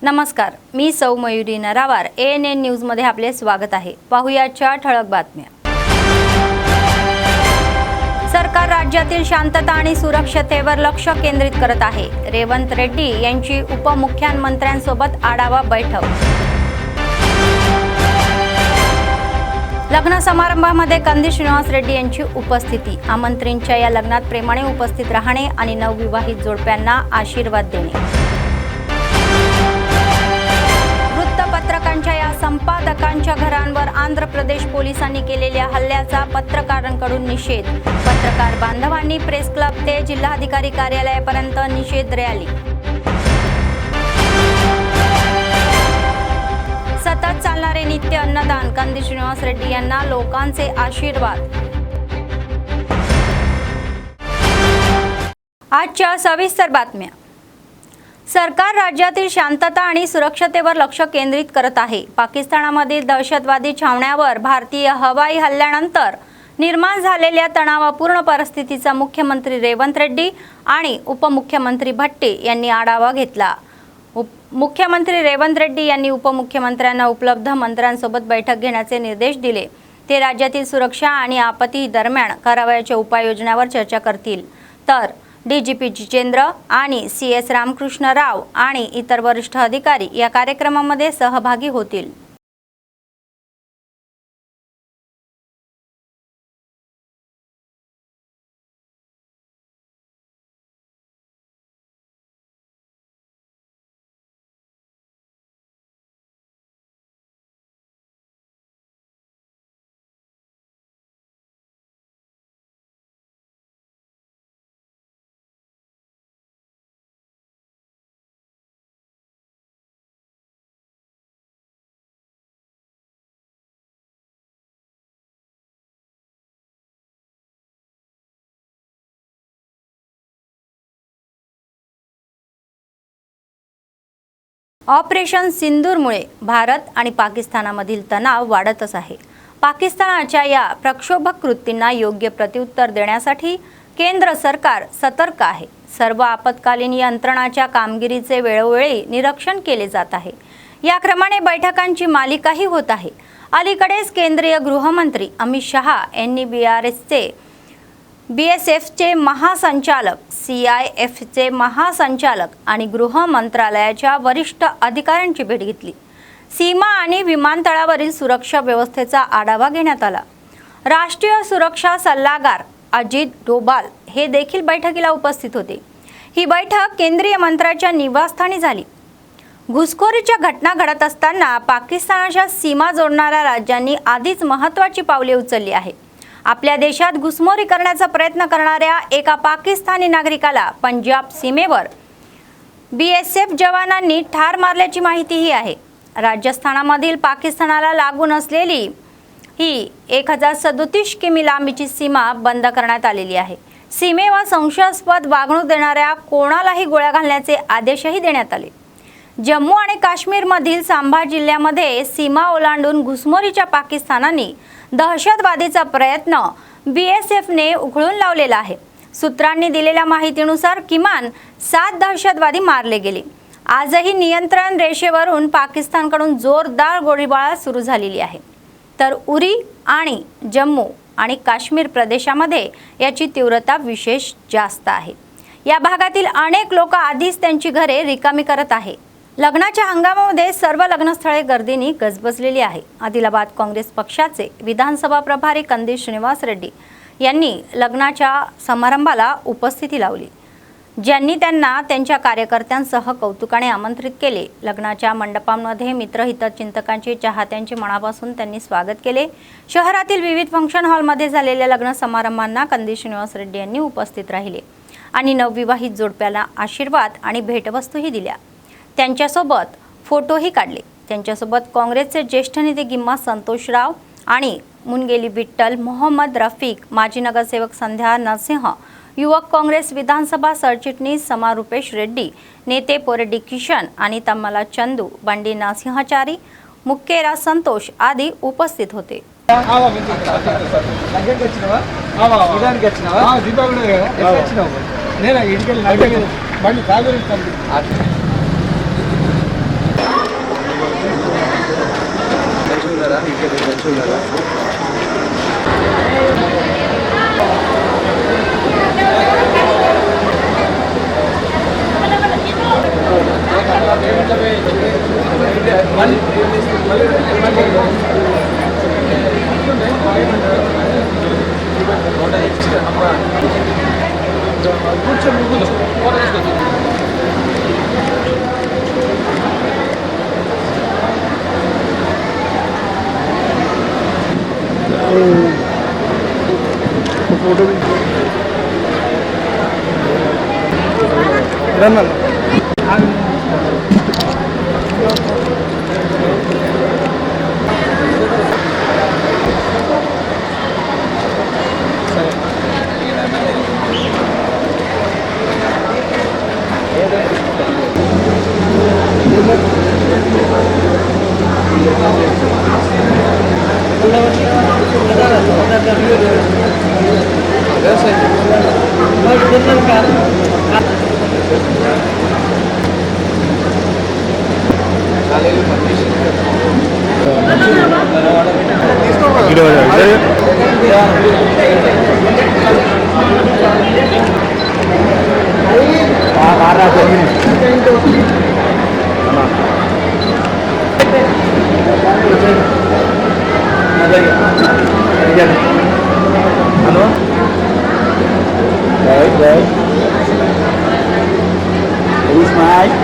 नमस्कार, मी सौ Mayuri नरावार। ANN news मध्ये आपले स्वागत आहे। पाहुयाच्या ठळक बातम्या। सरकार राज्यातील शांतता आणि सुरक्षतेवर लक्ष केंद्रित करत आहे। रेवंत रेड्डी यांची उपमुख्यमंत्र्यांसोबत आढावा बैठक। लग्न समारंभामध्ये कंदी श्रीनिवास रेड्डी यांची उपस्थिती। आमंत्रितांच्या या लग्नात प्रेमाने उपस्थित राहणे आणि नवविवाहित जोडप्यांना आशीर्वाद देणे। वृत्तपत्रकांच्या या संपादकांच्या घरांवर आंध्र प्रदेश पोलिसांनी केलेल्या हल्ल्याचा पत्रकारांकडून निषेध। पत्रकार बांधवांनी प्रेस क्लब ते जिल्हाधिकारी कार्यालयापर्यंत निषेध रॅली। सतत चालणारे नित्य अन्नदान, कंदी श्रीनिवास रेड्डी यांना लोकांचे आशीर्वाद। आजच्या सविस्तर बातम्या। सरकार राज्यातील शांतता आणि सुरक्षतेवर लक्ष केंद्रित करत आहे। पाकिस्तानामधील दहशतवादी छावण्यांवर भारतीय हवाई हल्ल्यानंतर निर्माण झालेल्या तणावपूर्ण परिस्थितीचा मुख्यमंत्री रेवंत रेड्डी आणि उपमुख्यमंत्री भट्टी यांनी आढावा घेतला। मुख्यमंत्री रेवंत रेड्डी यांनी उपमुख्यमंत्र्यांना उपलब्ध मंत्र्यांसोबत बैठक घेण्याचे निर्देश दिले। ते राज्यातील सुरक्षा आणि आपत्ती दरम्यान करावयाच्या उपाययोजनांवर चर्चा करतील। तर DGP जितेंद्र आणि CS रामकृष्ण राव आणि इतर वरिष्ठ अधिकारी या कार्यक्रमामध्ये सहभागी होतील। ऑपरेशन सिंदूरमुळे भारत आणि पाकिस्तानामधील तणाव वाढतच आहे। पाकिस्तानाच्या या प्रक्षोभक कृतींना योग्य प्रत्युत्तर देण्यासाठी केंद्र सरकार सतर्क आहे। सर्व आपत्कालीन यंत्रणांच्या कामगिरीचे वेळोवेळी निरीक्षण केले जात आहे। या क्रमाने बैठकांची मालिकाही होत आहे। अलीकडेच केंद्रीय गृहमंत्री अमित शहा यांनी BSFचे महासंचालक, CIFचे महासंचालक आणि गृह मंत्रालयाच्या वरिष्ठ अधिकाऱ्यांची भेट घेतली। सीमा आणि विमानतळावरील सुरक्षा व्यवस्थेचा आढावा घेण्यात आला। राष्ट्रीय सुरक्षा सल्लागार अजित डोभाल हे देखील बैठकीला उपस्थित होते। ही बैठक केंद्रीय मंत्र्यांच्या निवासस्थानी झाली। घुसखोरीच्या घटना घडत असताना पाकिस्तानाच्या सीमा जोडणाऱ्या राज्यांनी आधीच महत्त्वाची पावले उचलली आहेत। आपल्या देशात घुसखोरी करण्याचा प्रयत्न करणाऱ्या एका पाकिस्तानी नागरिकाला पंजाब सीमेवर BSF जवानांनी ठार मारल्याची माहितीही आहे। राजस्थानामधील पाकिस्तानाला लागून असलेली ही 1037 किमी लांबीची सीमा बंद करण्यात आलेली आहे। सीमेवर संशयास्पद वागणूक देणाऱ्या कोणालाही गोळ्या घालण्याचे आदेशही देण्यात आले। जम्मू आणि काश्मीरमधील सांबा जिल्ह्यामध्ये सीमा ओलांडून घुसखोरीच्या पाकिस्तानाने दहशतवादीचा प्रयत्न BSFने उखळून लावलेला आहे। सूत्रांनी दिलेल्या माहितीनुसार किमान 7 दहशतवादी मारले गेले। आजही नियंत्रण रेषेवरून पाकिस्तानकडून जोरदार गोळीबार सुरू झालेली आहे। तर उरी आणि जम्मू आणि काश्मीर प्रदेशामध्ये याची तीव्रता विशेष जास्त आहे। या भागातील अनेक लोक आधीच त्यांची घरे रिकामी करत आहेत। लग्नाच्या हंगामामध्ये सर्व लग्नस्थळे गर्दीने गजबजलेली आहे। आदिलाबाद काँग्रेस पक्षाचे विधानसभा प्रभारी कंदी श्रीनिवास रेड्डी यांनी लग्नाच्या समारंभाला उपस्थिती लावली, ज्यांनी त्यांना त्यांच्या कार्यकर्त्यांसह कौतुकाने आमंत्रित केले। लग्नाच्या मंडपांमध्ये मित्र हितचिंतकांची चाहत्यांचे मनापासून त्यांनी स्वागत केले। शहरातील विविध फंक्शन हॉलमध्ये झालेल्या लग्न समारंभांना कंदी श्रीनिवास रेड्डी यांनी उपस्थित राहिले आणि नवविवाहित जोडप्याला आशीर्वाद आणि भेटवस्तूही दिल्या। त्यांच्यासोबत फोटोही काढले। त्यांच्यासोबत काँग्रेसचे ज्येष्ठ नेते गिम्मा संतोषराव आणि मुनगेली विठ्ठल, मोहम्मद रफीक, माजी नगरसेवक संध्या नरसिंह, युवक काँग्रेस विधानसभा सरचिटणीस समारूपेश रेड्डी, नेते पोरेड्डी किशन आणि तम्मला चंदू, बंडी नरसिंहचारी, मुक्केरा संतोष आदी उपस्थित होते। फोटो भी Halo? Baik, baik. Terus, Mike.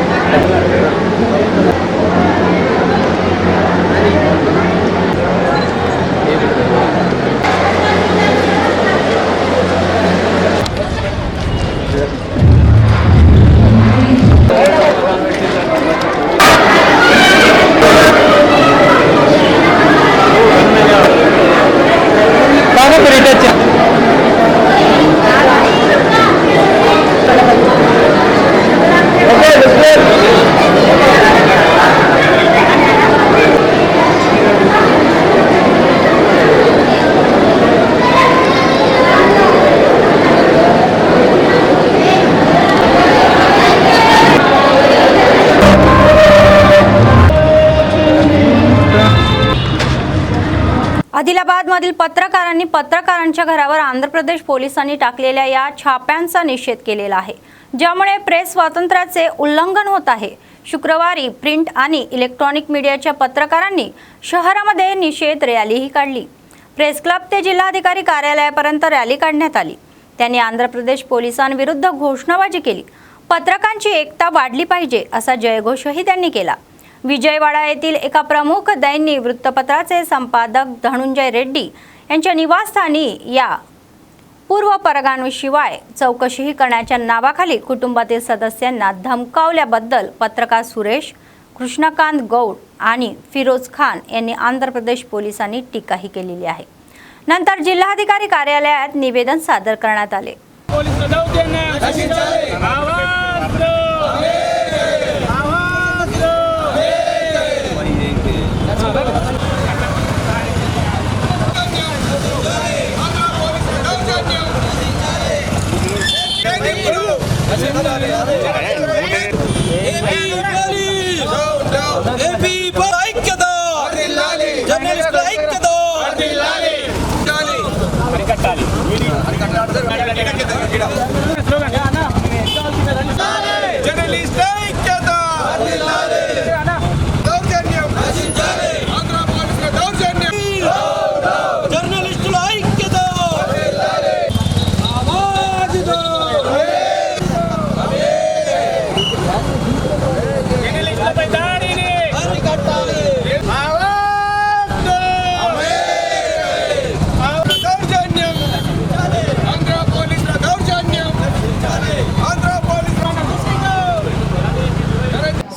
आदिलाबादमधील पत्रकारांच्या घरावर आंध्र प्रदेश पोलिसांनी टाकलेल्या या छाप्यांचा निषेध केलेला आहे, ज्यामुळे प्रेस स्वातंत्र्याचे उल्लंघन होत आहे। शुक्रवारी प्रिंट आणि इलेक्ट्रॉनिक मीडियाच्या पत्रकारांनी शहरामध्ये निषेध रॅलीही काढली। प्रेस क्लब ते जिल्हाधिकारी कार्यालयापर्यंत रॅली काढण्यात आली। त्यांनी आंध्र प्रदेश पोलिसांविरुद्ध घोषणाबाजी केली। पत्रकारांची एकता वाढली पाहिजे असा जयघोषही त्यांनी केला। विजयवाडा येथील एका प्रमुख दैनिक वृत्तपत्राचे संपादक धनंजय रेड्डी यांच्या निवासस्थानी या पूर्व परवानगीशिवाय चौकशीही करण्याच्या नावाखाली कुटुंबातील सदस्यांना धमकावल्याबद्दल पत्रकार सुरेश कृष्णकांत गौड आणि फिरोज खान यांनी आंध्र प्रदेश पोलिसांनी टीकाही केलेली आहे। नंतर जिल्हाधिकारी कार्यालयात निवेदन सादर करण्यात आले।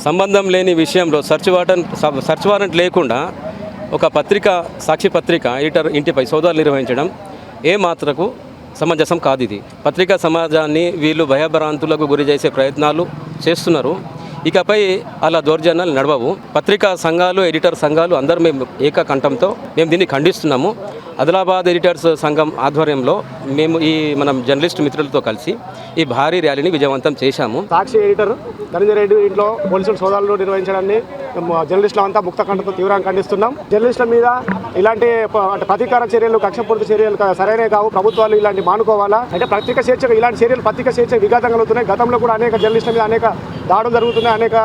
సంబంధం లేని విషయంలో సర్చ్ వారెంట్ లేకుండా ఒక పత్రిక సాక్షి పత్రిక ఎడిటర్ ఇంటిపై సోదాలు నిర్వహించడం ఏమాత్రకు సమంజసం కాదు। ఇది పత్రికా సమాజాన్ని వీళ్ళు భయభ్రాంతులకు గురి చేసే ప్రయత్నాలు చేస్తున్నారు। ఇకపై అలా దౌర్జన్యాలు నడవవు। పత్రికా సంఘాలు ఎడిటర్ సంఘాలు అందరూ మేము ఏకకంఠంతో మేము దీన్ని ఖండిస్తున్నాము। ఆదిలాబాద్ ఎడిటర్స్ సంఘం ఆధ్వర్యంలో మేము మనం జర్నలిస్ట్ మిత్రులతో కలిసి ఈ భారీ ర్యాలీని విజయవంతం చేశాము। సాక్షి ఎడిటర్ ధనంజయ రెడ్డి ఇంట్లో పోలీసులు సోదాలు నిర్వహించడాన్ని జర్నలిస్టులు అంతా ముక్తకంఠతో తీవ్రంగా ఖండిస్తున్నాం. జర్నలిస్టుల మీద ఇలాంటి అంటే ప్రతీకార చర్యలు, కక్షపూరిత చర్యలు సరైనవి కావు. ప్రభుత్వాలు ఇలాంటి మానుకోవాలా. అంటే పత్రిక స్వేచ్ఛ, ఇలాంటి చర్యలు పత్రిక స్వేచ్ఛ విఘాతం కలుగుతున్నాయి. గతంలో కూడా అనేక జర్నలిస్టుల మీద అనేక దాడులు జరుగుతున్నాయి, అనేక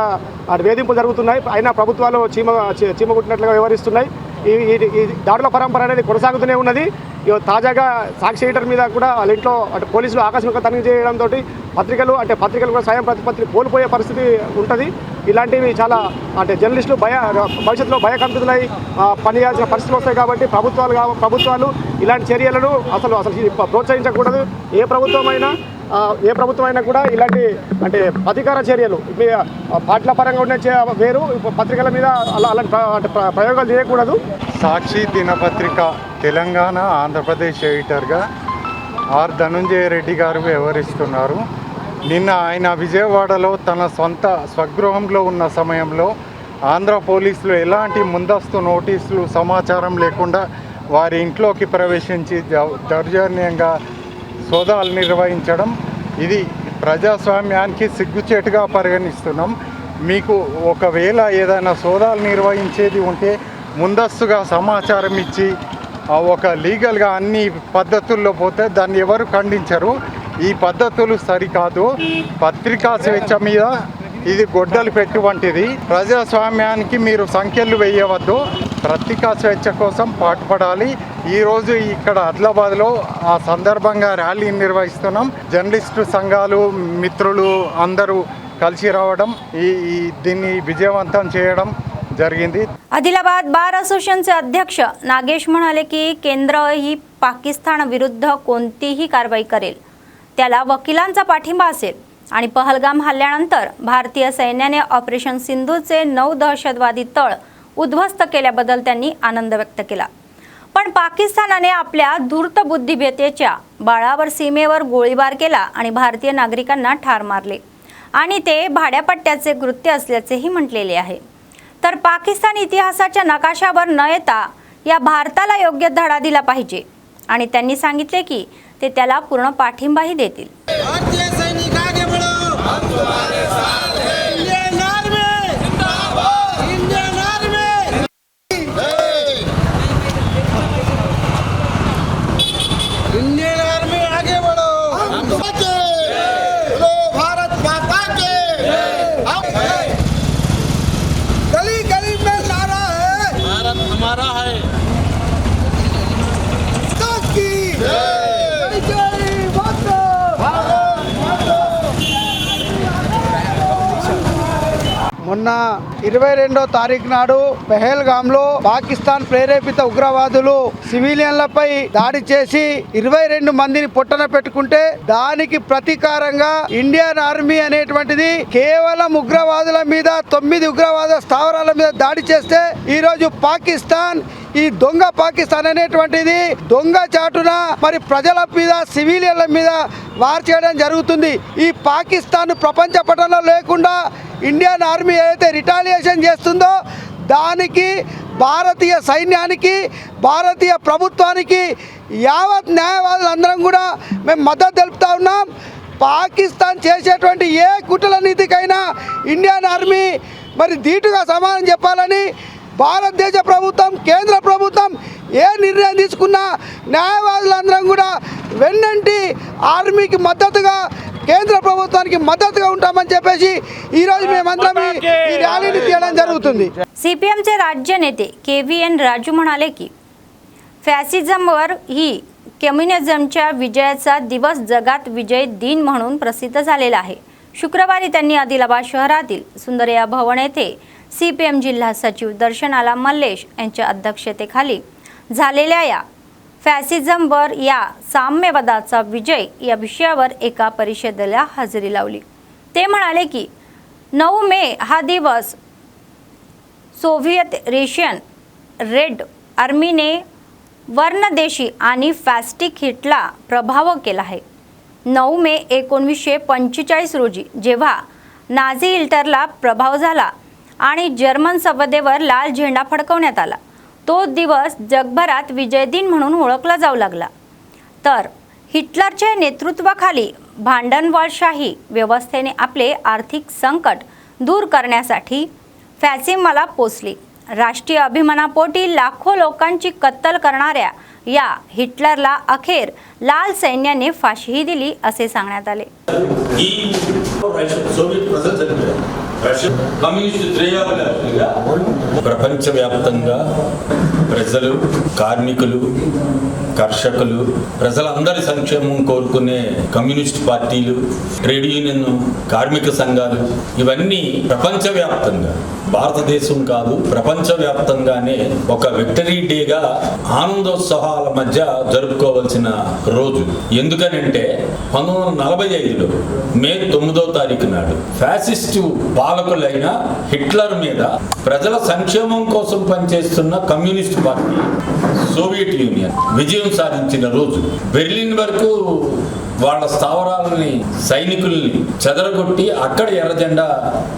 వేధింపులు జరుగుతున్నాయి. అయినా ప్రభుత్వాలు చీమ కుట్టినట్లుగా వ్యవహరిస్తున్నాయి. ఈ దాడుల పరంపర అనేది కొనసాగుతూనే ఉన్నది. తాజాగా సాక్షి ఎడిటర్ మీద కూడా వాళ్ళ ఇంట్లో అంటే పోలీసులు ఆకస్మిక తనిఖీ చేయడంతో పత్రికలు కూడా స్వయం ప్రతిపత్తిని కోల్పోయే పరిస్థితి ఉంటుంది. ఇలాంటివి చాలా అంటే జర్నలిస్టులు భవిష్యత్తులో భయకంపితులై పనిచేయాల్సిన పరిస్థితులు వస్తాయి. కాబట్టి ప్రభుత్వాలు ఇలాంటి చర్యలను అసలు ప్రోత్సహించకూడదు. ఏ ప్రభుత్వమైనా కూడా ఇలాంటి అంటే ప్రతీకార చర్యలు పార్టీల పరంగా ఉండే వేరు, పత్రికల మీద అలాంటి ప్రయోగాలు చేయకూడదు. సాక్షి దినపత్రిక తెలంగాణ ఆంధ్రప్రదేశ్ ఎడిటర్గా ఆర్ ధనంజయ రెడ్డి గారు వ్యవహరిస్తున్నారు. నిన్న ఆయన విజయవాడలో తన సొంత స్వగృహంలో ఉన్న సమయంలో ఆంధ్ర పోలీసులు ఎలాంటి ముందస్తు నోటీసులు సమాచారం లేకుండా వారి ఇంట్లోకి ప్రవేశించి దౌర్జన్యంగా సోదాలు నిర్వహించడం ఇది ప్రజాస్వామ్యానికి సిగ్గుచేటుగా పరిగణిస్తున్నాం. మీకు ఒకవేళ ఏదైనా సోదాలు నిర్వహించేది ఉంటే ముందస్తుగా సమాచారం ఇచ్చి ఒక లీగల్గా అన్ని పద్ధతుల్లో పోతే దాన్ని ఎవరు ఖండించరు. ఈ పద్ధతులు సరికాదు. పత్రికా స్వేచ్ఛ మీద ఇది గొడ్డలు పెట్టువంటిది. ప్రజాస్వామ్యానికి మీరు సంఖ్యలు వేయవద్దు. పత్రికా స్వేచ్ఛ కోసం పాటుపడాలి. ఈరోజు ఇక్కడ ఆదిలాబాద్లో ఆ సందర్భంగా ర్యాలీ నిర్వహిస్తున్నాం. జర్నలిస్టు సంఘాలు, మిత్రులు అందరూ కలిసి రావడం దీన్ని विजयवंతం చేయడం జరిగింది. आदिलाबाद बार असोसिएशनचे अध्यक्ष नागेश म्हणाले की केंद्र ही पाकिस्तानविरुद्ध कोणतीही कारवाई करेल त्याला वकिलांचा पाठिंबा असेल आणि पहलगाम हल्ल्यानंतर भारतीय सैन्याने ऑपरेशन सिंधूचे 9 दहशतवादी तळ उद्ध्वस्त केल्याबद्दल त्यांनी आनंद व्यक्त केला. पण पाकिस्तानाने आपल्या धूर्त बुद्धिमत्तेच्या बळावर सीमेवर गोळीबार केला आणि भारतीय नागरिकांना ठार मारले आणि ते भाड्यापट्ट्याचे कृत्य असल्याचेही म्हटलेले आहे. तर पाकिस्तान इतिहासाच्या नकाशावर न येता या भारताला योग्य धडा दिला पाहिजे आणि त्यांनी सांगितले की ते त्याला पूर्ण पाठिंबाही देतील. भारतीय सैनिक आगे बढ़ो, हम तुम्हारे साथ हैं. इंडियन आर्मी जिंदाबाद, इंडियन आर्मी इंडियन आर्मी आगे बढ़ो, हम तुम्हारे बोलो भारत माता के. गली गली में नारा है, भारत हमारा है. की మొన్న 22వ తారీఖు నాడు పెహల్గాంలో పాకిస్తాన్ ప్రేరేపిత ఉగ్రవాదులు సివిలియన్లపై దాడి చేసి 22 మందిని పొట్టన పెట్టుకుంటే దానికి ప్రతీకారంగా ఇండియన్ ఆర్మీ అనేటువంటిది కేవలం ఉగ్రవాదుల మీద 9 ఉగ్రవాద స్థావరాల మీద దాడి చేస్తే ఈ రోజు పాకిస్తాన్ ఈ దొంగ పాకిస్తాన్ అనేటువంటిది దొంగ చాటున మరి ప్రజల మీద సివిలియన్ల మీద వార్ చేయడం జరుగుతుంది. ఈ పాకిస్తాన్ ప్రపంచ పటంలో లేకుండా ఇండియన్ ఆర్మీ ఏదైతే రిటాలియేషన్ చేస్తుందో దానికి భారతీయ సైన్యానికి భారతీయ ప్రభుత్వానికి యావత్ న్యాయవాదులందరం కూడా మేము మద్దతు తెలుపుతా ఉన్నాం. పాకిస్తాన్ చేసేటువంటి ఏ కుట్రల నీతికైనా ఇండియన్ ఆర్మీ మరి ధీటుగా సమాధానం చెప్పాలని భారతదేశ ప్రభుత్వం కేంద్ర ప్రభుత్వం ఏ నిర్ణయం తీసుకున్నా న్యాయవాదులందరం కూడా వెన్నంటి ఆర్మీకి మద్దతుగా కేంద్ర ప్రభుత్వానికి మద్దతుగా ఉంటామని చెప్పేసి ఈ రోజు మేమందరం ఈ ర్యాలీని తీయడం జరుగుతుంది. सीपीएमचे राज्य नेते KVN राजू म्हणाले की फॅसिझमवर ही कम्युनिझमच्या विजयाचा दिवस जगात विजय दिन म्हणून प्रसिद्ध झालेला आहे. शुक्रवारी त्यांनी आदिलाबाद शहरातील सुंदरया भवन येथे सीपीएम जिल्हा सचिव दर्शनाला मल्लेश यांच्या अध्यक्षतेखाली झालेल्या या फॅसिझमवर या साम्यवादाचा विजय या विषयावर एका परिषदेला हजेरी लावली. ते म्हणाले की 9 मे हा दिवस सोव्हिएत रशियन रेड आर्मीने वर्णदेशी आणि फॅस्टिक हिटला प्रभाव केला आहे. 9 मे 1945 रोजी जेव्हा नाझी हिटलरला प्रभाव झाला आणि जर्मन संसदेवर लाल झेंडा फडकवण्यात आला तो दिवस जगभरात विजय दिन म्हणून ओळखला जाऊ लागला. तर हिटलरच्या नेतृत्वाखाली भांडवलशाही व्यवस्थेने आपले आर्थिक संकट दूर करण्यासाठी फॅसिमाला पोचली. राष्ट्रीय अभिमानापोटी लाखो लोकांची कत्तल करणाऱ्या या हिटलरला अखेर लाल सैन्याने फाशीही दिली असे सांगण्यात आले. ప్రపంచవ్యాప్తంగా ప్రజలు, కార్మికులు, కర్షకులు, ప్రజలందరి సంక్షేమం కోరుకునే కమ్యూనిస్ట్ పార్టీలు, ట్రేడ్ యూనియన్, కార్మిక సంఘాలు ఇవన్నీ ప్రపంచవ్యాప్తంగా, భారతదేశం కాదు ప్రపంచవ్యాప్తంగానే ఒక విక్టరీ డేగా ఆనందోత్సవాల మధ్య జరుపుకోవాల్సిన రోజు. ఎందుకనంటే 1945లో మే 9వ తారీఖు నాడు ఫ్యాసిస్టు పాలకులైన హిట్లర్ మీద ప్రజల సంక్షేమం కోసం పనిచేస్తున్న కమ్యూనిస్ట్ పార్టీ సోవియట్ యూనియన్ విజయం సాధించిన రోజు. బెర్లిన్ వరకు వాళ్ళ స్థావరాలని, సైనికుల్ని చెదరగొట్టి అక్కడ ఎర్ర జెండా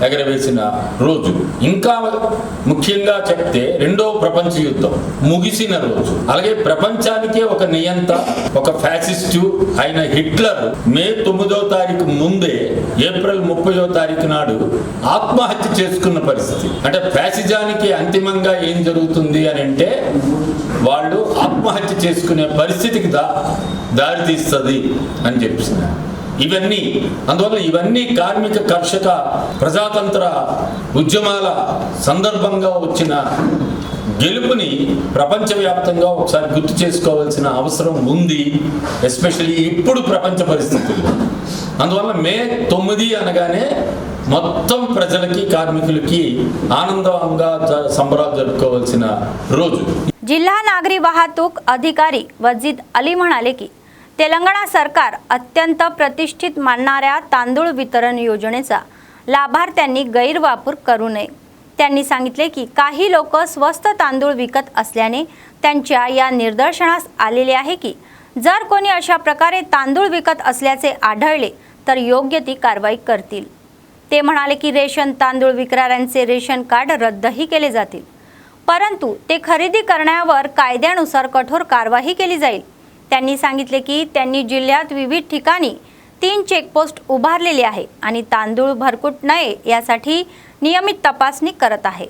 ఎగరవేసిన రోజు. ఇంకా ముఖ్యంగా చెప్తే రెండవ ప్రపంచ యుద్ధం ముగిసిన రోజు. అలాగే ప్రపంచానికే ఒక నియంత, ఒక ఫ్యాసిస్టు అయిన హిట్లర్ మే 9వ తారీఖు ముందే ఏప్రిల్ 30వ తారీఖు నాడు ఆత్మహత్య చేసుకున్న పరిస్థితి. అంటే ఫ్యాసిజానికి అంతిమంగా ఏం జరుగుతుంది అని అంటే వాళ్ళు ఆత్మహత్య చేసుకునే పరిస్థితికి దారితీస్తుంది అని చెప్పిస్తున్నారు. అందువల్ల ఇవన్నీ కార్మిక, కర్షక, ప్రజాతంత్ర ఉద్యమాల సందర్భంగా వచ్చిన గెలుపుని ప్రపంచవ్యాప్తంగా ఒకసారి గుర్తు చేసుకోవాల్సిన అవసరం ఉంది, ఎస్పెషల్లీ ఇప్పుడు ప్రపంచ పరిస్థితుల్లో. అందువల్ల మే 9 అనగానే మొత్తం ప్రజలకి, కార్మికులకి ఆనందంగా సంబరాలు జరుపుకోవాల్సిన రోజు. जिल्हा नागरी वाहतूक अधिकारी वजीद अली म्हणाले की तेलंगणा सरकार अत्यंत प्रतिष्ठित मानणाऱ्या तांदूळ वितरण योजनेचा लाभार्थ्यांनी गैरवापर करू नये. त्यांनी सांगितले की काही लोक स्वस्त तांदूळ विकत असल्याने त्यांच्या या निदर्शनास आलेले आहे की जर कोणी अशा प्रकारे तांदूळ विकत असल्याचे आढळले तर योग्य ती कारवाई करतील. ते म्हणाले की रेशन तांदूळ विक्रेत्यांचे रेशन कार्ड रद्दही केले जातील, परंतु ते खरेदी करण्यावर कायद्यानुसार कठोर कारवाई केली जाईल. त्यांनी सांगितले की त्यांनी जिल्ह्यात विविध ठिकाणी 3 चेकपोस्ट उभारलेले आहे आणि तांदूळ भरकूट नये यासाठी नियमित तपासणी करत आहे.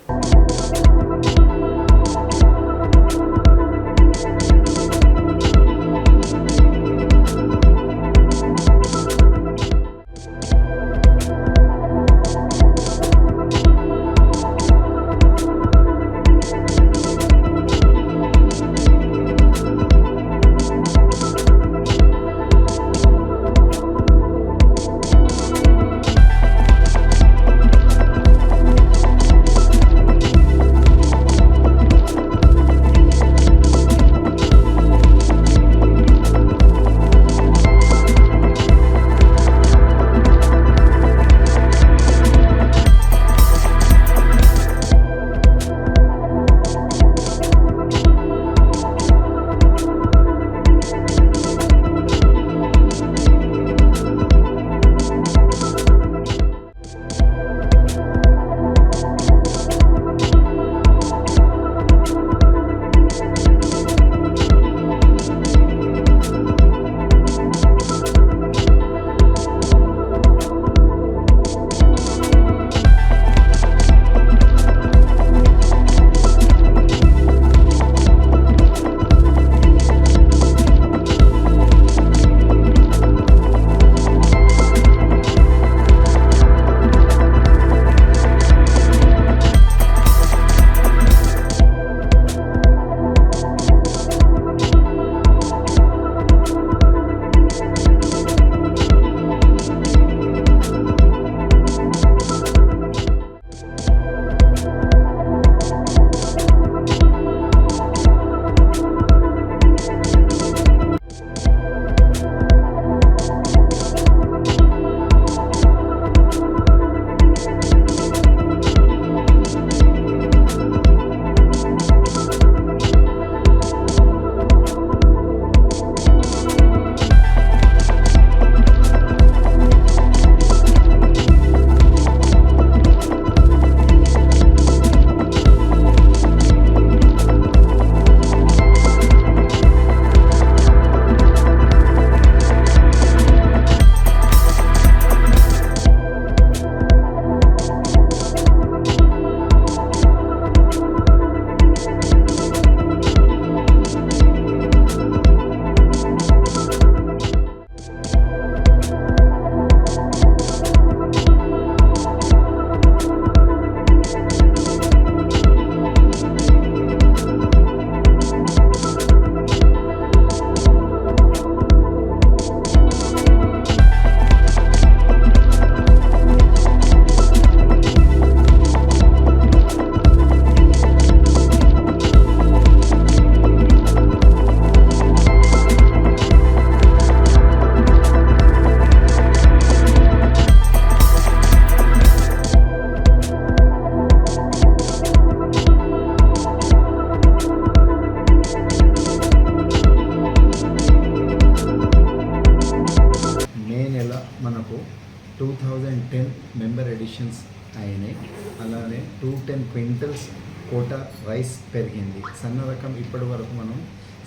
2010 మెంబర్ ఎడిషన్స్ అయినాయి. అలానే 210 క్వింటల్స్ కోటా రైస్ పెరిగింది. సన్న రకం ఇప్పటి వరకు మనం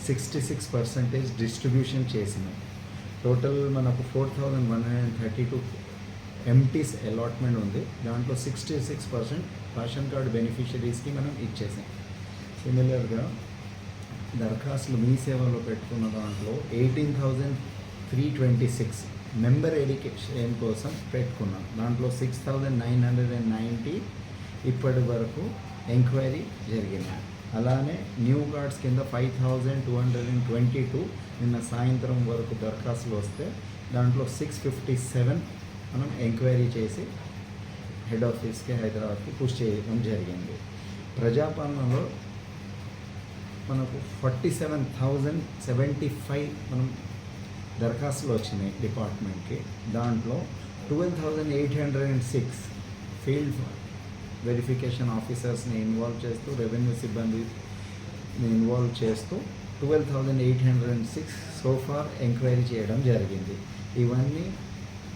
66% డిస్ట్రిబ్యూషన్ చేసినాం. టోటల్ మనకు 4132 ఎంటీస్ అలాట్మెంట్ ఉంది. దాంట్లో 66% రేషన్ కార్డు బెనిఫిషరీస్కి మనం ఇచ్చేసాం. సిమిలర్గా దరఖాస్తులు మీ సేవలో పెట్టుకున్న దాంట్లో 18,326 మెంబర్ ఎడ్యుకేషన్ కోసం పెట్టుకున్నాం. దాంట్లో 6,990 ఇప్పటి వరకు ఎంక్వైరీ జరిగినాయి. అలానే న్యూ కార్డ్స్ కింద 5,222 నిన్న సాయంత్రం వరకు దరఖాస్తులు వస్తే దాంట్లో 657 మనం ఎంక్వైరీ చేసి హెడ్ ఆఫీస్కి హైదరాబాద్కి పుష్ చేయడం జరిగింది. ప్రజాపాలనలో మనకు 47,075 మనం దరఖాస్తులు వచ్చినాయి డిపార్ట్మెంట్కి. దాంట్లో 12,806 ఫీల్డ్ వెరిఫికేషన్ ఆఫీసర్స్ని ఇన్వాల్వ్ చేస్తూ, రెవెన్యూ సిబ్బందిని ఇన్వాల్వ్ చేస్తూ 12,806 సోఫార్ ఎంక్వైరీ చేయడం జరిగింది. ఇవన్నీ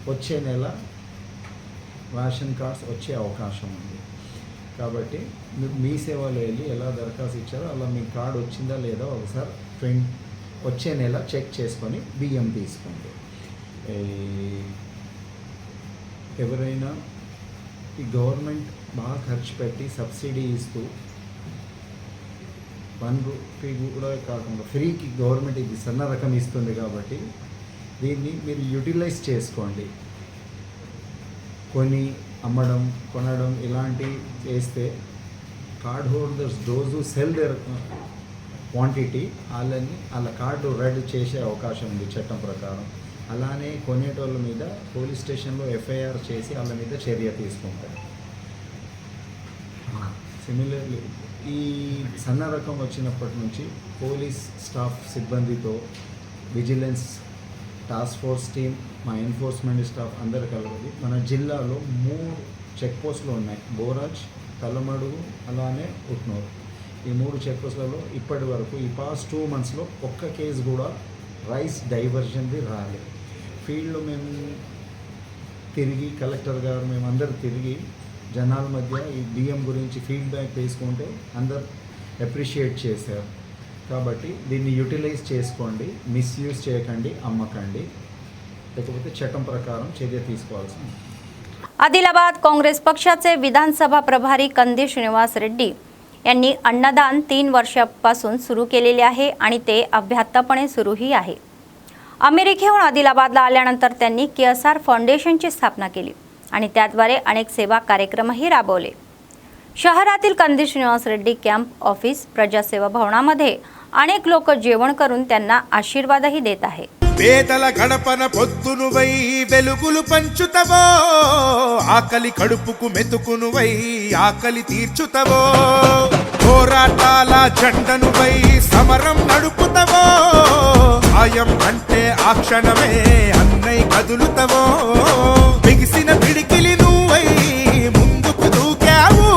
వచ్చే నెల రేషన్ కార్డ్స్ వచ్చే అవకాశం ఉంది. కాబట్టి మీ సేవలో వెళ్ళి ఎలా దరఖాస్తు ఇచ్చారో అలా మీ కార్డు వచ్చిందా లేదా ఒకసారి వచ్చే నెల చెక్ చేసుకొని బియ్యం తీసుకోండి. ఎవరైనా ఈ గవర్నమెంట్ బాగా ఖర్చు పెట్టి సబ్సిడీ ఇస్తూ 1 రూపీ కూడా కాకుండా ఫ్రీకి గవర్నమెంట్ ఇది సన్న రకం ఇస్తుంది. కాబట్టి దీన్ని మీరు యూటిలైజ్ చేసుకోండి. అమ్మడం కొనడం ఇలాంటివి చేస్తే కార్డ్ హోల్డర్స్ రోజు సెల్ దర్ క్వాంటిటీ వాళ్ళ కార్డు రెడ్ చేసే అవకాశం ఉంది చట్టం ప్రకారం. అలానే కొనేటోళ్ళ మీద పోలీస్ స్టేషన్లో ఎఫ్ఐఆర్ చేసి వాళ్ళ మీద చర్య తీసుకుంటారు. సిమిలర్లీ ఈ సన్న రకం వచ్చినప్పటి నుంచి పోలీస్ స్టాఫ్ సిబ్బందితో విజిలెన్స్ టాస్క్ ఫోర్స్ టీమ్, మా ఎన్ఫోర్స్మెంట్ స్టాఫ్ అందరు కలిపి మన జిల్లాలో 3 చెక్ పోస్టులు ఉన్నాయి. బోరాజ్, తలమడుగు, అలానే ఉట్నూరు. ఈ 3 చెక్ పోస్టులలో ఇప్పటి వరకు ఈ పాస్ట్ 2 monthsలో ఒక్క కేసు కూడా రైస్ డైవర్షన్ది రాలేదు. ఫీల్డ్లో మేము తిరిగి కలెక్టర్ గారు మేమందరూ తిరిగి జనాల మధ్య ఈ బియ్యం గురించి ఫీడ్బ్యాక్ తీసుకుంటే అందరు అప్రిషియేట్ చేశారు. కాబట్టి దీన్ని యూటిలైజ్ చేసుకోండి, మిస్యూజ్ చేయకండి, అమ్మకండి, లేకపోతే చట్టం ప్రకారం చర్య తీసుకోవాల్సి ఉంది. आदिलाबाद काँग्रेस पक्षाचे विधानसभा प्रभारी कंदी श्रीनिवास रेड्डी यांनी अन्नदान 3 वर्षांपासून सुरू केलेले आहे आणि ते अभ्यासपणे सुरूही आहे. अमेरिकेहून आदिलाबादला आल्यानंतर त्यांनी केएसआर फाउंडेशनची स्थापना केली आणि त्याद्वारे अनेक सेवा कार्यक्रमही राबवले. शहरातील कंदी श्रीनिवास रेड्डी कॅम्प ऑफिस प्रजासेवा भवनामध्ये अनेक लोक जेवण करून त्यांना आशीर्वादही देत आहेत. పేదల గడపన పొద్దునువై వెలుగులు పంచుతవో, ఆకలి కడుపుకు మెతుకునువై ఆకలి తీర్చుతవో, పోరాటాల జెండనువై సమరం నడుపుతవో, భయం అంటే ఆ క్షణమే అన్నై కదులుతవో, బిగిసిన పిడికిలి నువ్వై ముందుకు దూకావు,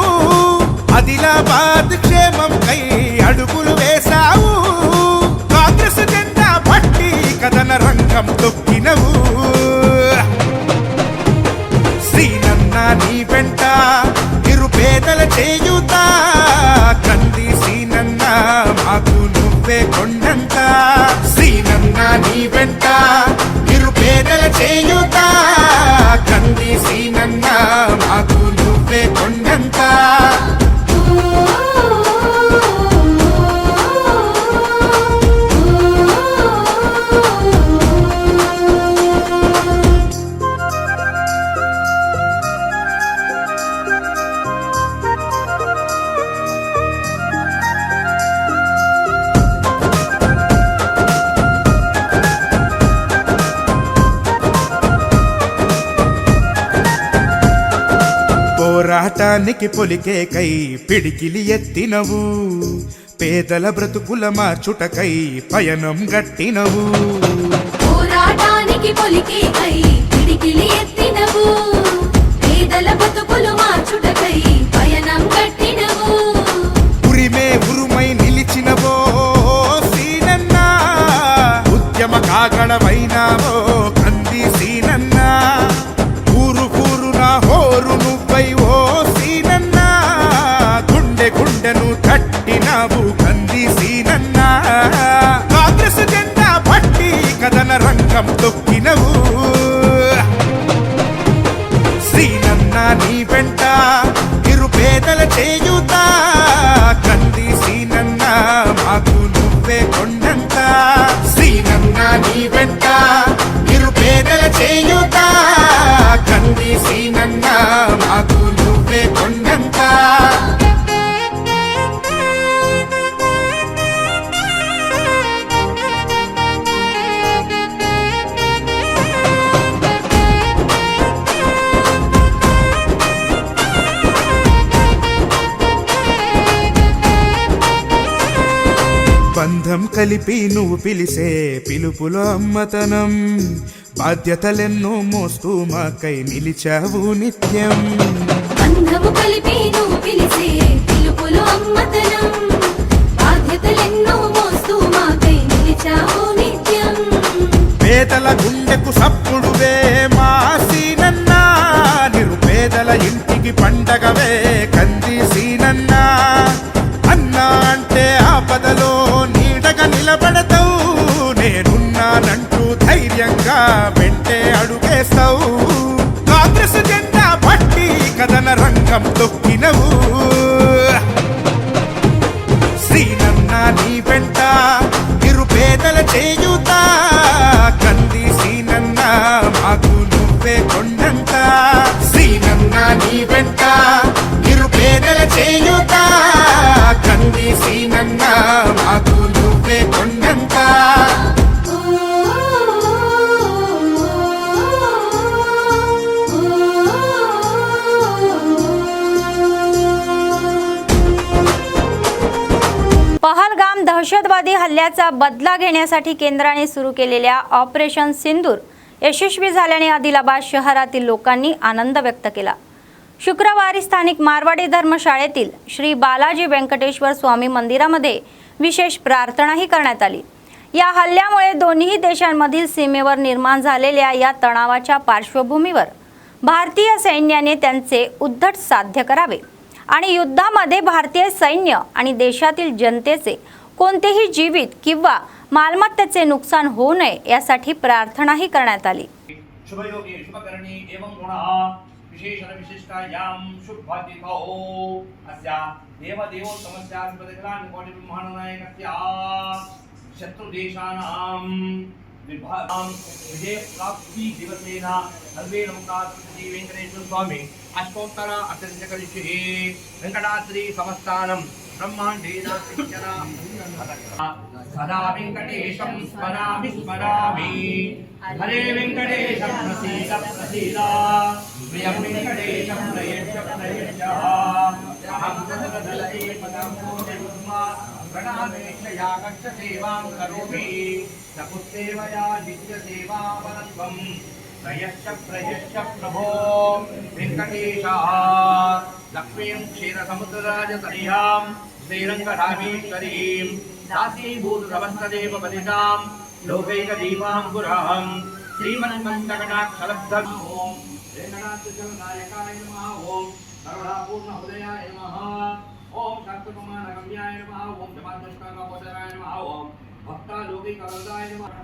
ఆదిలాబాద్ క్షేమం కై అడుగులు వేశావు, కాంగ్రెస్ జెండా పట్టి కథన రంగం తొక్కినవు, శ్రీనన్న నీ వెంట నిరుపేదల చేయుత, కంది శ్రీనన్న మాకు నువ్వే కొండంత, శ్రీనన్న నీ వెంట నిరుపేదల చేయుత, కంది శ్రీనన్న మాకు నువ్వే కొండంత. పోరాటానికి పొలికే కై పిడికిలి ఎత్తినవు, పేదల బ్రతుకుల మార్చుటకై పయనం గట్టినవు, పోరాటానికి పొలికే కై పిడికిలి ఎత్తినవు, పేదల బ్రతుకులు మార్చుటకై పయనం గట్టినవు, ఉరిమే ఉరుమై నిలిచినవో సీనన్న, ఉద్యమ కాగడమైనావో కంది సీనన్న, ఊరు కలిపి నువ్వు పిలిసే పిలుపులో అమ్మతనం, బాధ్యతలెన్నో మోస్తూ మాకై నిలిచావు నిత్యం. బంధము కలిపి నువ్వు పిలిసే పిలుపులో అమ్మతనం, బాధ్యతలెన్నో మోస్తూ మాకై నిలిచావు నిత్యం. పేదల గుండెకు సప్పుడువే మా సీనన్నా, నిరుపేదల ఇంటికి పండగవే కంది సీనన్నా. అన్నా అంటే ఆపదలో నీడగా నిలబడతావు, నేనున్నానంటూ ధైర్యంగా వెంటే అడుగేస్తావు. కాంగ్రెస్ జెండా పట్టి కథన రంగం తొక్కినవు, శ్రీనన్నా నీ వెంట నిరుపేదల చేయుతా. కంది సీనన్నా మాకు నువ్వే కొండంత, శ్రీనన్నా నీ వెంట నిరుపేదల చేయుతా. కంది సీనన్నా మాకు నువ్వే కొండంత. पहलगाम दहशतवादी हल्ल्याचा बदला घेण्यासाठी केंद्राने सुरू केलेल्या ऑपरेशन सिंदूर यशस्वी झाल्याने आदिलाबाद शहरातील लोकांनी आनंद व्यक्त केला. शुक्रवारी स्थानिक मारवाडी धर्मशाळेतील श्री बालाजी वेंकटेश्वर स्वामी मंदिरामध्ये विशेष प्रार्थनाही करण्यात आली. या हल्ल्यामुळे दोन्ही देशांमधील सीमेवर निर्माण झालेल्या या तणावाच्या पार्श्वभूमीवर भारतीय सैन्याने त्यांचे उद्धट साध्य करावे आणि युद्धामध्ये भारतीय सैन्य आणि देशातील जनतेचे कोणतेही जीवित किंवा मालमत्तेचे नुकसान होऊ नये यासाठी प्रार्थनाही करण्यात आली. शुभयोगी शुभकरणी एवं गुणः विशेषण विशिष्टायां शुभतिथौ अस्या देवदेवोत्तमस्या शुभदिक्रान्तिकोटि ब्रह्माण्डनायकस्या शत्रुदेशानां विभागां विजयप्राप्ति दिवसेन सर्वे नमस्कार श्री वेंकटेश्वर स्वामी अष्टोत्तर अष्टदशकरिष्ये वेंकटाद्रि समस्तानं ब्रह्माण्डे सदा वेंकटेशं स्मरामि स्मरामि. हरे वेंकटेश प्रसीद प्रसीद, प्रियं वेंकटेश प्रयच्छ प्रयच्छ. अहं तददलते पदं पूजयित्वा प्रणामेक्षया कक्ष सेवां करोमि. सकुत्सेवया नित्यसेवावनत्वं प्रयच्छ प्रयच्छ प्रभो वेंकटेशः. लक्ष्मीं क्षीरसमुद्रराजतनयां श्रीरङ्गरामेश्वरीं दासीभूतसमस्तदेव पतितां लोकैकदीपाङ्कुरां श्रीमन्मन्तकटाक्षलब्धम्. ॐ वेङ्कटाचलनायकाय नमः. ॐ करुणापूर्णहृदयाय नमः. ॐ शास्त्रकुमारगम्याय नमः. ॐ जपादुष्कर्मकोशराय नमः. ॐ भक्तालोकैकवरदाय नमः.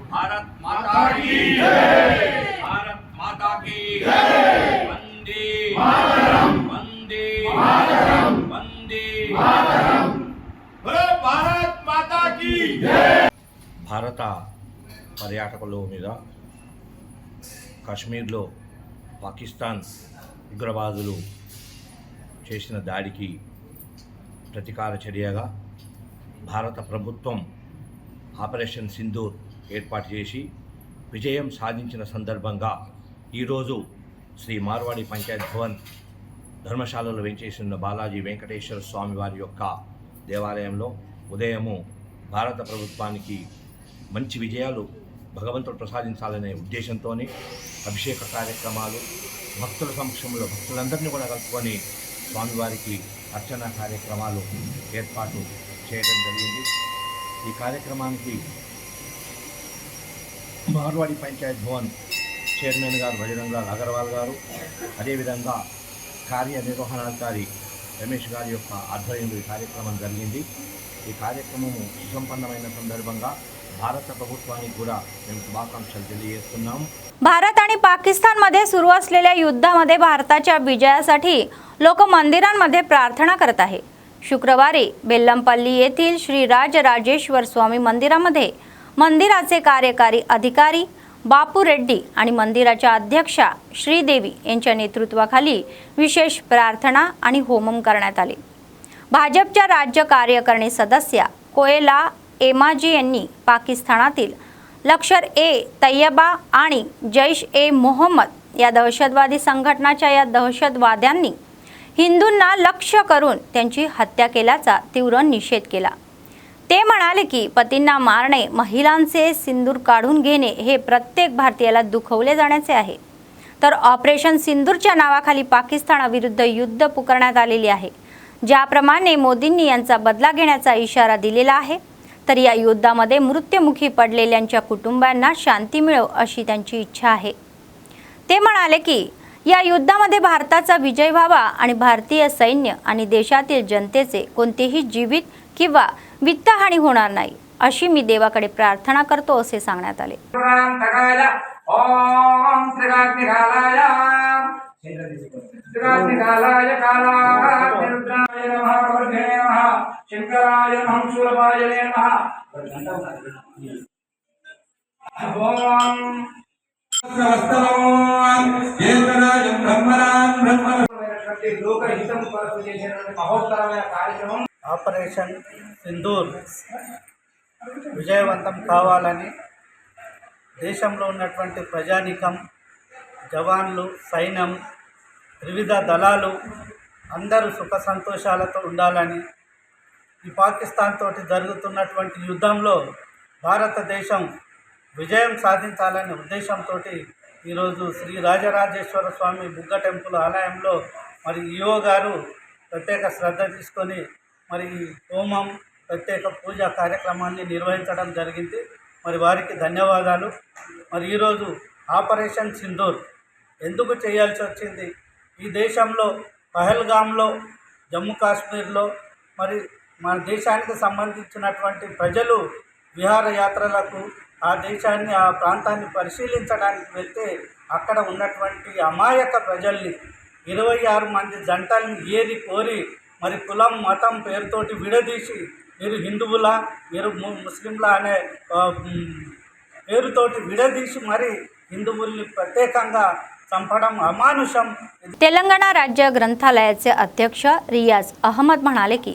भारत माता की जय. भारत माता की जय. वंदे मातरम. वंदे मातरम. वंदे मातरम. भारत माता की जय. భారత పర్యాటకుల మీద కాశ్మీర్లో పాకిస్తాన్ ఉగ్రవాదులు చేసిన దాడికి ప్రతీకార చర్యగా భారత ప్రభుత్వం ఆపరేషన్ సింధూర్ ఏర్పాటు చేసి విజయం సాధించిన సందర్భంగా ఈరోజు శ్రీ మార్వాడి పంచాయత్ భవన్ ధర్మశాలలో వెంచేసిన బాలాజీ వెంకటేశ్వర స్వామి వారి యొక్క దేవాలయంలో ఉదయము భారత ప్రభుత్వానికి మంచి విజయాలు భగవంతుడు ప్రసాదించాలనే ఉద్దేశంతో అభిషేక కార్యక్రమాలు, భక్తుల సమక్షంలో భక్తులందరినీ కూడా కలుపుకొని స్వామివారికి అర్చన కార్యక్రమాలు ఏర్పాటు చేయడం జరిగింది. ఈ కార్యక్రమానికి మార్వాడి పంచాయత్ భవన్ చైర్మన్ గారు బజరంగలాల్ అగర్వాల్ గారు, అదేవిధంగా కార్యనిర్వహణాధికారి రమేష్ గారి యొక్క ఆధ్వర్యంలో ఈ కార్యక్రమం జరిగింది. ఈ కార్యక్రమము సుసంపన్నమైన సందర్భంగా भारत ప్రభుత్వానికి కూడా మేము శుభాకాంక్షలు తెలియజేస్తున్నాం. भारत आणि पाकिस्तानमध्ये सुरू असलेल्या युद्धामध्ये भारताच्या विजयासाठी लोक मंदिरांमध्ये प्रार्थना करत आहे. शुक्रवारी बेल्लमपल्ली येथील श्री राजराजेश्वर स्वामी मंदिरामध्ये मंदिराचे कार्यकारी अधिकारी बापू रेड्डी आणि मंदिराच्या अध्यक्षा श्रीदेवी यांच्या नेतृत्वाखाली विशेष प्रार्थना आणि होमम करण्यात आले. भाजपच्या राज्य कार्यकारिणी सदस्या कोएला एमाजी यांनी पाकिस्तानातील लष्कर-ए-तैयबा आणि जैश-ए-मोहम्मद या दहशतवादी संघटनाच्या या दहशतवाद्यांनी हिंदूंना लक्ष्य करून त्यांची हत्या केल्याचा तीव्र निषेध केला. ते म्हणाले की पतींना मारणे, महिलांचे सिंदूर काढून घेणे हे प्रत्येक भारतीयाला दुखवले जाण्याचे आहे. तर ऑपरेशन सिंदूरच्या नावाखाली पाकिस्तानाविरुद्ध युद्ध पुकारण्यात आलेले आहे. ज्याप्रमाणे मोदींनी यांचा बदला घेण्याचा इशारा दिलेला आहे, तर या युद्धामध्ये मृत्युमुखी पडलेल्यांच्या कुटुंबांना शांती मिळो अशी त्यांची इच्छा आहे. ते म्हणाले की या युद्धामध्ये भारताचा विजय व्हावा आणि भारतीय सैन्य आणि देशातील जनतेचे कोणतेही जीवित किंवा वित्तहानी होणार नाही अशी मी देवाकडे प्रार्थना करतो असे सांगण्यात आले. ఆపరేషన్ సింధూర్ విజయవంతం కావాలని దేశంలో ఉన్నటువంటి ప్రజానీకం, జవాన్లు, సైన్యం, వివిధ దళాలు అందరూ సుఖ సంతోషాలతో ఉండాలని, ఈ పాకిస్తాన్ తోటి జరుగుతున్నటువంటి యుద్ధంలో భారతదేశం విజయం సాధించాలనే ఉద్దేశంతో ఈరోజు శ్రీ రాజరాజేశ్వర స్వామి బుగ్గ టెంపుల్ ఆలయంలో మరి ఈఓ గారు ప్రత్యేక శ్రద్ధ తీసుకొని మరి హోమం, ప్రత్యేక పూజా కార్యక్రమాన్ని నిర్వహించడం జరిగింది. మరి వారికి ధన్యవాదాలు. మరి ఈరోజు ఆపరేషన్ సింధూర్ ఎందుకు చేయాల్సి వచ్చింది? ఈ దేశంలో పహల్గామ్లో, జమ్మూ కాశ్మీర్లో మరి మన దేశానికి సంబంధించినటువంటి ప్రజలు విహారయాత్రలకు ఆ దేశాన్ని, ఆ ప్రాంతాన్ని పరిశీలించడానికి వెళ్తే అక్కడ ఉన్నటువంటి అమాయక ప్రజల్ని 26 మంది జంటల్ని ఏరి కోరి మరి కులం, మతం పేరుతోటి విడదీసి మీరు హిందువులా, మీరు ముస్లింలా అనే పేరుతోటి విడదీసి మరి హిందువుల్ని ప్రత్యేకంగా చంపడం అమానుషం. तेलंगणा राज्य ग्रंथालयाचे अध्यक्ष रियाज अहमद म्हणाले की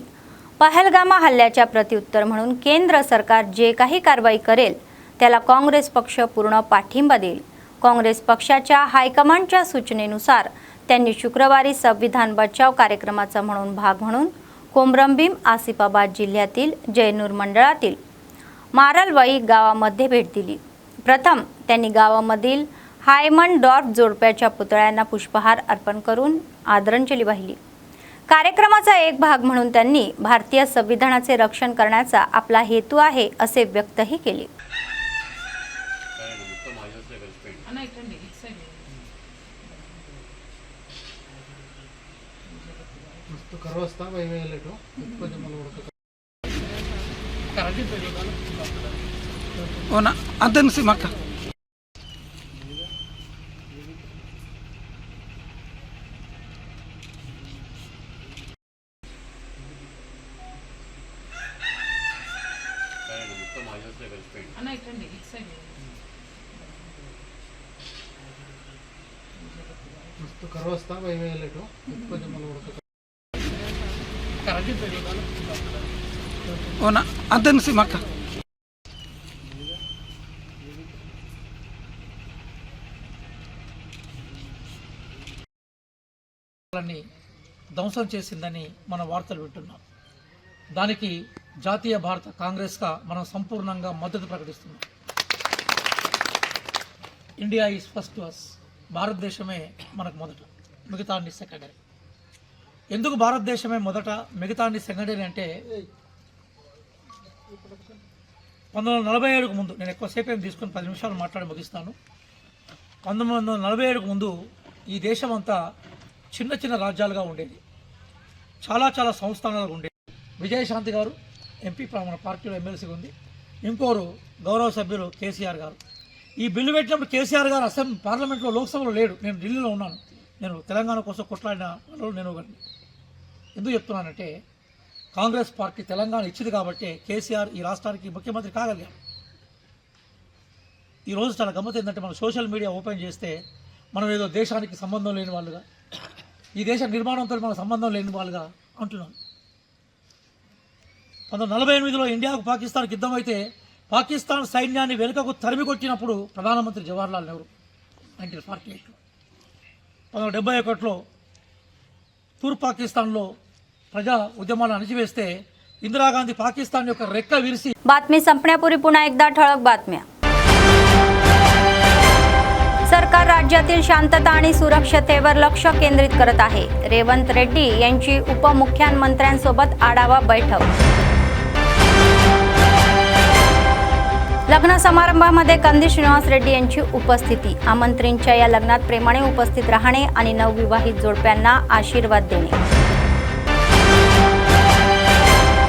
पहलगाम हल्ल्याच्या प्रत्युत्तर म्हणून केंद्र सरकार जे काही कारवाई करेल त्याला काँग्रेस पक्ष पूर्ण पाठिंबा देईल. काँग्रेस पक्षाच्या हायकमांडच्या सूचनेनुसार त्यांनी शुक्रवारी संविधान बचाव कार्यक्रमाचा भाग म्हणून कोमरमभीम आसिफाबाद जिल्ह्यातील जयनूर मंडळातील मारलवाई गावामध्ये भेट दिली. प्रथम त्यांनी गावामधील हायमन डॉर्फ जोडप्याच्या पुतळ्यांना पुष्पहार अर्पण करून आदरांजली वाहिली. कार्यक्रमाचा एक भाग म्हणून त्यांनी भारतीय संविधानाचे रक्षण करण्याचा आपला हेतू आहे असे व्यक्तही केले. ధ్వంసం చేసిందని మన వార్తలు వింటున్నాం. దానికి జాతీయ భారత కాంగ్రెస్గా మనం సంపూర్ణంగా మద్దతు ప్రకటిస్తున్నాం. India is first to us. భారతదేశమే మనకు మొదట, మిగతా అన్ని సెకండరీ. ఎందుకు భారతదేశమే మొదట, మిగతా అన్ని సెకండరీ అంటే 1947కు ముందు, నేను ఎక్కువసేపు ఏం తీసుకుని 10 నిమిషాలు మాట్లాడి ముగిస్తాను. 1947కు ముందు ఈ దేశం అంతా చిన్న చిన్న రాజ్యాలుగా ఉండేది. చాలా సంస్థానాలుగా ఉండేది. విజయశాంతి గారు ఎంపీ మన పార్టీలో ఎమ్మెల్సీగా ఉంది. ఇంకోరు గౌరవ సభ్యులు కేసీఆర్ గారు. ఈ బిల్లు పెట్టినప్పుడు కేసీఆర్ గారు అసెంబ్లీ పార్లమెంట్లో, లోక్సభలో లేడు. నేను ఢిల్లీలో ఉన్నాను. నేను తెలంగాణ కోసం కొట్లాడిన వాళ్ళు నేను ఒకటి. ఎందుకు చెప్తున్నానంటే కాంగ్రెస్ పార్టీ తెలంగాణ ఇచ్చింది కాబట్టి కేసీఆర్ ఈ రాష్ట్రానికి ముఖ్యమంత్రి కాగలిగారు. ఈరోజు చాలా గమ్మత్ ఏంటంటే మనం సోషల్ మీడియా ఓపెన్ చేస్తే మనం ఏదో దేశానికి సంబంధం లేని వాళ్ళుగా, ఈ దేశ నిర్మాణంతో మన సంబంధం లేని వాళ్ళుగా అంటున్నాం. 1948లో ఇండియాకు పాకిస్తాన్కి యుద్ధం అయితే పాకిస్తాన్ సైన్యాన్ని వెనుకకు తరిమి కొట్టినప్పుడు ప్రధానమంత్రి జవహర్లాల్ నెహ్రూ 1948లో. 1971లో తూర్పు పాకిస్తాన్లో ప్రజా ఉద్యమాలను అణిచివేస్తే इंदिरागांधी पाकिस्तान యొక్క రెక్క విరిసి. बातमी संपण्यापूर्वी पुन्हा एकदा ठळक बातम्या. सरकार राज्यातील शांतता आणि सुरक्षतेवर लक्ष केंद्रित करत आहे. रेवंत रेड्डी यांची उपमुख्यमंत्र्यांसोबत आढावा बैठक. लग्न समारंभामध्ये कंदी श्रीनिवास रेड्डी यांची उपस्थिती. आमंत्रितांच्या या लग्नात प्रेमाने उपस्थित राहणे आणि नवविवाहित जोडप्यांना आशीर्वाद देणे.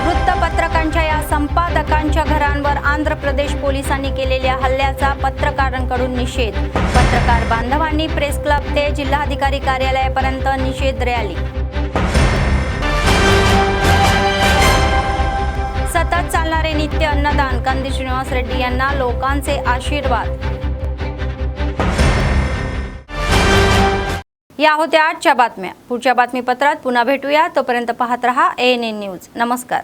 वृत्तपत्रकांच्या या संपादकांच्या घरांवर आंध्र प्रदेश पोलिसांनी केलेल्या हल्ल्याचा पत्रकारांकडून निषेध. पत्रकार बांधवांनी प्रेस क्लब ते जिल्हाधिकारी कार्यालयापर्यंत निषेध रॅली. सतत चालणारे नित्य अन्नदान. कंदी श्रीनिवास रेड्डी यांना लोकांचे आशीर्वाद. या होत्या आजच्या बातम्या. पुढच्या बातमीपत्रात पुन्हा भेटूया. तोपर्यंत पाहत रहा ANN न्यूज. नमस्कार.